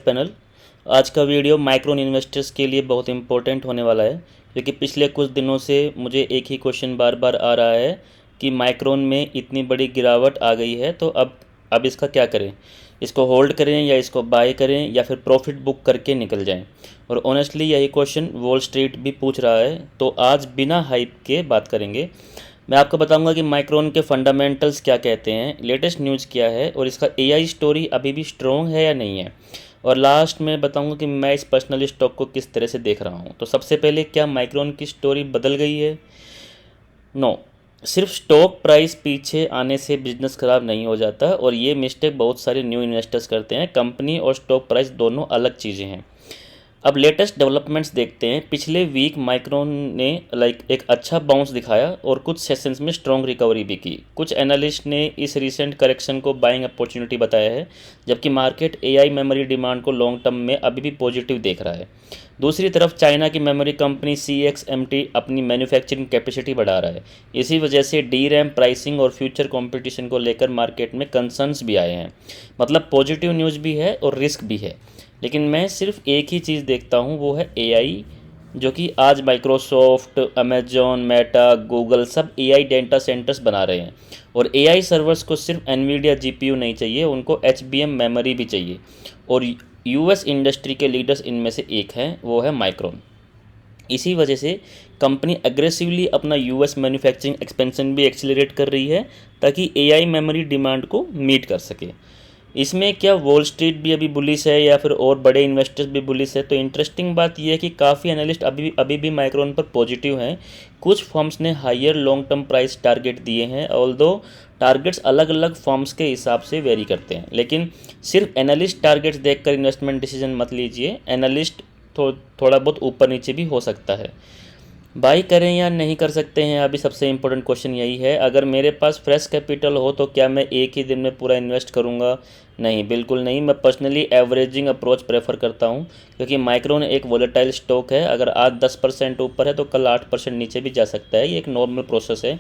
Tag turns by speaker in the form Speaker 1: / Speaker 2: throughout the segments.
Speaker 1: Panel. आज का video micron investors के लिए बहुत इंपॉर्टेंट होने वाला है, क्योंकि पिछले कुछ दिनों से मुझे एक ही क्वेश्चन बार बार आ रहा है कि माइक्रोन में इतनी बड़ी गिरावट आ गई है तो अब इसका क्या करें। इसको होल्ड करें या इसको बाय करें या फिर प्रॉफिट बुक करके निकल जाएं। और ऑनेस्टली यही क्वेश्चन वॉल स्ट्रीट भी पूछ रहा है। तो आज बिना हाइप के बात करेंगे। मैं आपको बताऊंगा कि माइक्रोन के फंडामेंटल्स क्या कहते हैं, लेटेस्ट न्यूज़ क्या है और इसका एआई स्टोरी अभी भी स्ट्रॉन्ग है या नहीं है। और लास्ट में बताऊंगा कि मैं इस पर्सनल स्टॉक को किस तरह से देख रहा हूं। तो सबसे पहले, क्या माइक्रोन की स्टोरी बदल गई है? नो, सिर्फ स्टॉक प्राइस पीछे आने से बिजनेस खराब नहीं हो जाता, और ये मिस्टेक बहुत सारे न्यू इन्वेस्टर्स करते हैं। कंपनी और स्टॉक प्राइस दोनों अलग चीज़ें हैं। अब लेटेस्ट डेवलपमेंट्स देखते हैं। पिछले वीक माइक्रोन ने एक अच्छा बाउंस दिखाया और कुछ सेशंस में स्ट्रॉन्ग रिकवरी भी की। कुछ एनालिस्ट ने इस रीसेंट करेक्शन को बाइंग अपॉर्चुनिटी बताया है, जबकि मार्केट एआई मेमोरी डिमांड को लॉन्ग टर्म में अभी भी पॉजिटिव देख रहा है। दूसरी तरफ चाइना की मेमोरी कंपनी CXMT अपनी मैन्युफैक्चरिंग कैपेसिटी बढ़ा रहा है। इसी वजह से DRAM प्राइसिंग और फ्यूचर कंपटीशन को लेकर मार्केट में कंसर्न्स भी आए हैं। मतलब पॉजिटिव न्यूज़ भी है और रिस्क भी है। लेकिन मैं सिर्फ एक ही चीज़ देखता हूँ, वो है एआई, जो कि आज माइक्रोसॉफ्ट, अमेजॉन, मेटा, गूगल सब एआई डेटा सेंटर्स बना रहे हैं। और एआई सर्वर्स को सिर्फ एनवीडिया जीपीयू नहीं चाहिए, उनको HBM मेमोरी भी चाहिए। और यूएस इंडस्ट्री के लीडर्स इनमें से एक हैं, वो है माइक्रोन। इसी वजह से कंपनी एग्रेसिवली अपना यूएस मैन्युफैक्चरिंग एक्सपेंशन भी एक्सेलरेट कर रही है, ताकि एआई मेमोरी डिमांड को मीट कर सके। इसमें क्या वॉल स्ट्रीट भी अभी बुलिश है या फिर और बड़े इन्वेस्टर्स भी बुलिश है? तो इंटरेस्टिंग बात यह है कि काफ़ी एनालिस्ट अभी भी माइक्रोन पर पॉजिटिव हैं। कुछ फर्म्स ने higher long term price target दिए हैं, ऑल्दो टारगेट्स अलग अलग फर्म्स के हिसाब से वेरी करते हैं। लेकिन सिर्फ एनालिस्ट टारगेट्स देखकर इन्वेस्टमेंट डिसीजन मत लीजिए। एनालिस्ट थोड़ा बहुत ऊपर नीचे भी हो सकता है। बाई करें या नहीं कर सकते हैं, अभी सबसे इम्पोर्टेंट क्वेश्चन यही है। अगर मेरे पास फ्रेश कैपिटल हो तो क्या मैं एक ही दिन में पूरा इन्वेस्ट करूंगा? नहीं, बिल्कुल नहीं। मैं पर्सनली एवरेजिंग अप्रोच प्रेफर करता हूं, क्योंकि माइक्रोन एक वोलेटाइल स्टॉक है। अगर आज 10% ऊपर है तो कल 8% नीचे भी जा सकता है। ये एक नॉर्मल प्रोसेस है।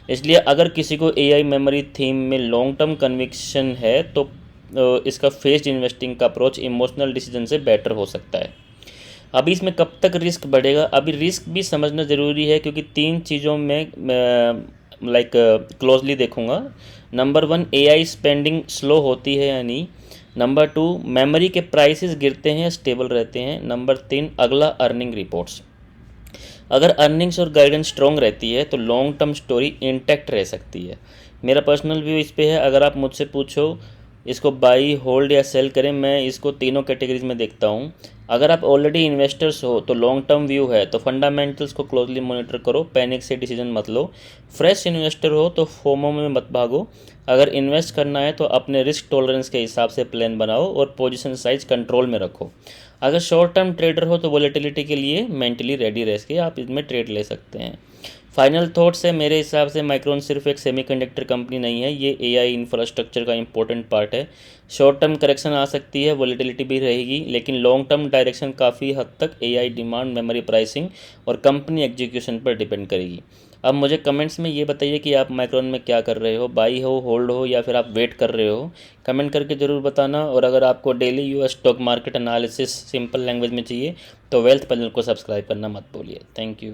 Speaker 1: इसलिए अगर किसी को एआई मेमोरी थीम में लॉन्ग टर्म कन्विक्शन है तो इसका फेस्ड इन्वेस्टिंग का अप्रोच इमोशनल डिसीजन से बेटर हो सकता है। अभी इसमें कब तक रिस्क बढ़ेगा, अभी रिस्क भी समझना ज़रूरी है, क्योंकि 3 चीज़ों में क्लोजली देखूंगा। नंबर 1, एआई स्पेंडिंग स्लो होती है या नहीं। नंबर 2, मेमोरी के प्राइसेस गिरते हैं या स्टेबल रहते हैं। नंबर 3, अगला अर्निंग रिपोर्ट्स। अगर अर्निंग्स और गाइडेंस स्ट्रॉन्ग रहती है तो लॉन्ग टर्म स्टोरी इंटैक्ट रह सकती है। मेरा पर्सनल व्यू इस पे है। अगर आप मुझसे पूछो इसको बाई, होल्ड या सेल करें, मैं इसको तीनों कैटेगरीज में देखता हूँ। अगर आप ऑलरेडी इन्वेस्टर्स हो तो लॉन्ग टर्म व्यू है तो फंडामेंटल्स को क्लोजली मॉनिटर करो, पैनिक से डिसीजन मत लो। फ्रेश इन्वेस्टर हो तो फोमो में मत भागो। अगर इन्वेस्ट करना है तो अपने रिस्क टॉलरेंस के हिसाब से प्लान बनाओ और पोजीशन साइज कंट्रोल में रखो। अगर शॉर्ट टर्म ट्रेडर हो तो वोलेटिलिटी के लिए मेंटली रेडी रह के आप इसमें ट्रेड ले सकते हैं। फाइनल थॉट्स है, मेरे हिसाब से माइक्रोन सिर्फ एक सेमीकंडक्टर कंपनी नहीं है, ये एआई इंफ्रास्ट्रक्चर का इंपॉर्टेंट पार्ट है। शॉर्ट टर्म करेक्शन आ सकती है, वोलेटिलिटी भी रहेगी, लेकिन लॉन्ग टर्म डायरेक्शन काफ़ी हद तक एआई डिमांड, मेमोरी प्राइसिंग और कंपनी एग्जीक्यूशन पर डिपेंड करेगी। अब मुझे कमेंट्स में ये बताइए कि आप माइक्रोन में क्या कर रहे हो, बाई हो, होल्ड हो या फिर आप वेट कर रहे हो। कमेंट करके ज़रूर बताना। और अगर आपको daily US stock market analysis simple language में चाहिए तो वेल्थ पैनल को सब्सक्राइब करना मत भूलिए। Thank you.